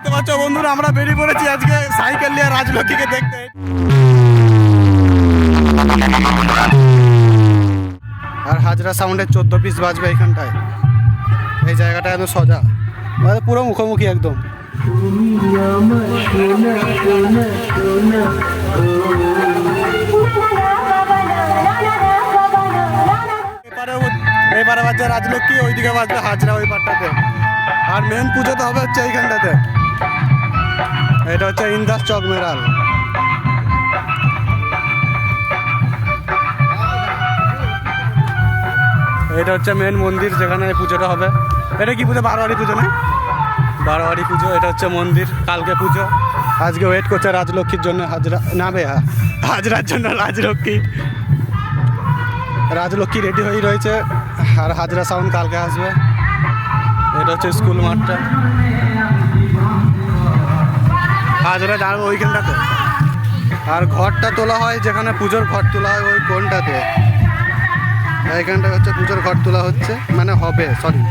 দেখতে পাচ্ছ বন্ধুরা, আমরা বেরিয়ে পড়েছি আজকে সাইকেল নিয়ে রাজলক্ষ্মীকে দেখতে। আর হাজরা সাউন্ডের 14 পিস বাজবে এইখানটায়। এই জায়গাটা একদম সোজা, মানে পুরো মুখোমুখি একদম। এবারে বাজছে রাজলক্ষ্মী, ওইদিকে বাজবে হাজরা ওই পাটটাতে। আর মেন পুজো তো হবে হচ্ছে এইখানটাতে। এটা হচ্ছে ইন্দাস চক মেরাল। এটা হচ্ছে মেন মন্দির যেখানে পুজোটা হবে। এটা কি পুজো? বারোয়ারি পুজো না? বারোয়ারি পুজো। এটা হচ্ছে মন্দির, কালকে পুজো। আজকে ওয়েট করছে রাজলক্ষ্মীর জন্য হাজরা, না বে হাজরার জন্য রাজলক্ষ্মী। রাজলক্ষ্মী রেডি হয়ে রয়েছে, আর হাজরা সাউন্ড কালকে আসবে। এটা হচ্ছে স্কুল মাঠটা। হাজরা দাঁড়াবে ওইখানটাতে। আর ঘরটা তোলা হয় যেখানে পুজোর ঘর তোলা হয় ওই কোনটাতে, এইখানটা হচ্ছে পুজোর ঘর তোলা হচ্ছে, মানে হবে, সরি।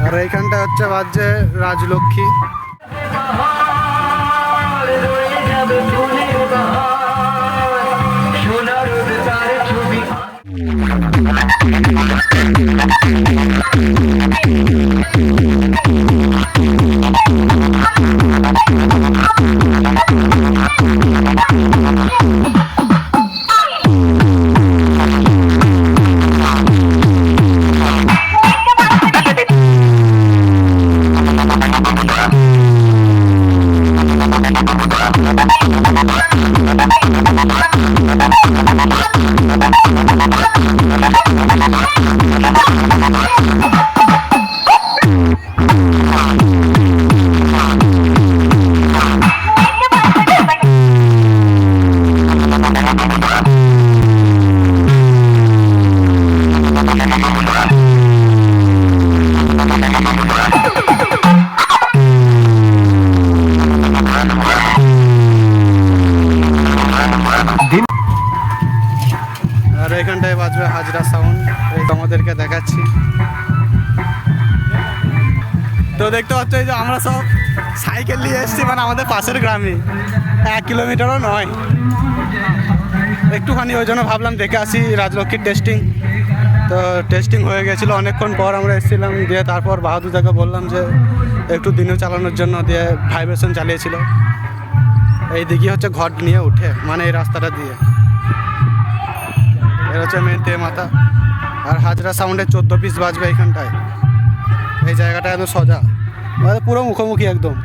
আর এইখানটা হচ্ছে বাজছে রাজলক্ষ্মী। আর এখানটায় বাজবে হাজরা সাউন্ড, এই তোমাদেরকে দেখাচ্ছি। তো দেখতে পাচ্ছ এই যে আমরা সব সাইকেল নিয়ে এসেছি, মানে আমাদের পাশের গ্রামে, 1 কিলোমিটারও নয় একটুখানি। ওই জন্য ভাবলাম দেখে আসি রাজলক্ষ্মীর টেস্টিং। তো টেস্টিং হয়ে গেছিলো অনেকক্ষণ পর আমরা এসেছিলাম, দিয়ে তারপর বাহাদুরদাকে বললাম যে একটু দিনেও চালানোর জন্য, দিয়ে ভাইব্রেশন চালিয়েছিল। এই দিকে হচ্ছে ঘট নিয়ে উঠে, মানে এই রাস্তাটা দিয়ে। এর হচ্ছে মেন তে মাথা। আর হাজরা সাউন্ডের 14 পিস বাজবে এইখানটায়। এই জায়গাটা একদম সোজা, মানে পুরো মুখোমুখি একদম।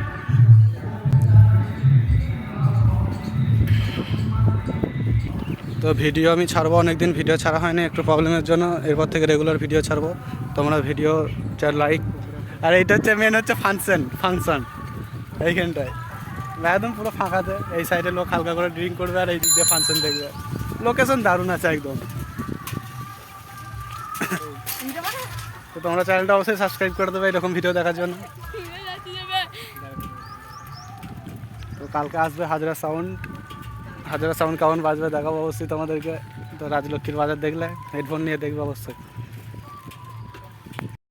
তো ভিডিও আমি ছাড়বো, অনেকদিন ভিডিও ছাড়া হয়নি একটু প্রবলেমের জন্য। এরপর থেকে রেগুলার ভিডিও ছাড়বো, তোমরা ভিডিও লাইক। আর এইটা হচ্ছে মেন হচ্ছে ফাংশন এইখানটায় একদম পুরো ফাঁকাতে। এই সাইডে লোক হালকা করে ড্রিঙ্ক করবে, আর এই দিক দিয়ে ফাংশন দেখবে। লোকেশন দারুণ আছে একদম। তো তোমরা চ্যানেলটা অবশ্যই সাবস্ক্রাইব করে দেবে এরকম ভিডিও দেখার জন্য। তো কালকে আসবে হাজরা সাউন্ড কেমন বাজবে দেখাবো অবশ্যই তোমাদেরকে। তো রাজলক্ষ্মীর বাজার দেখলে হেডফোন নিয়ে দেখবে অবশ্যই।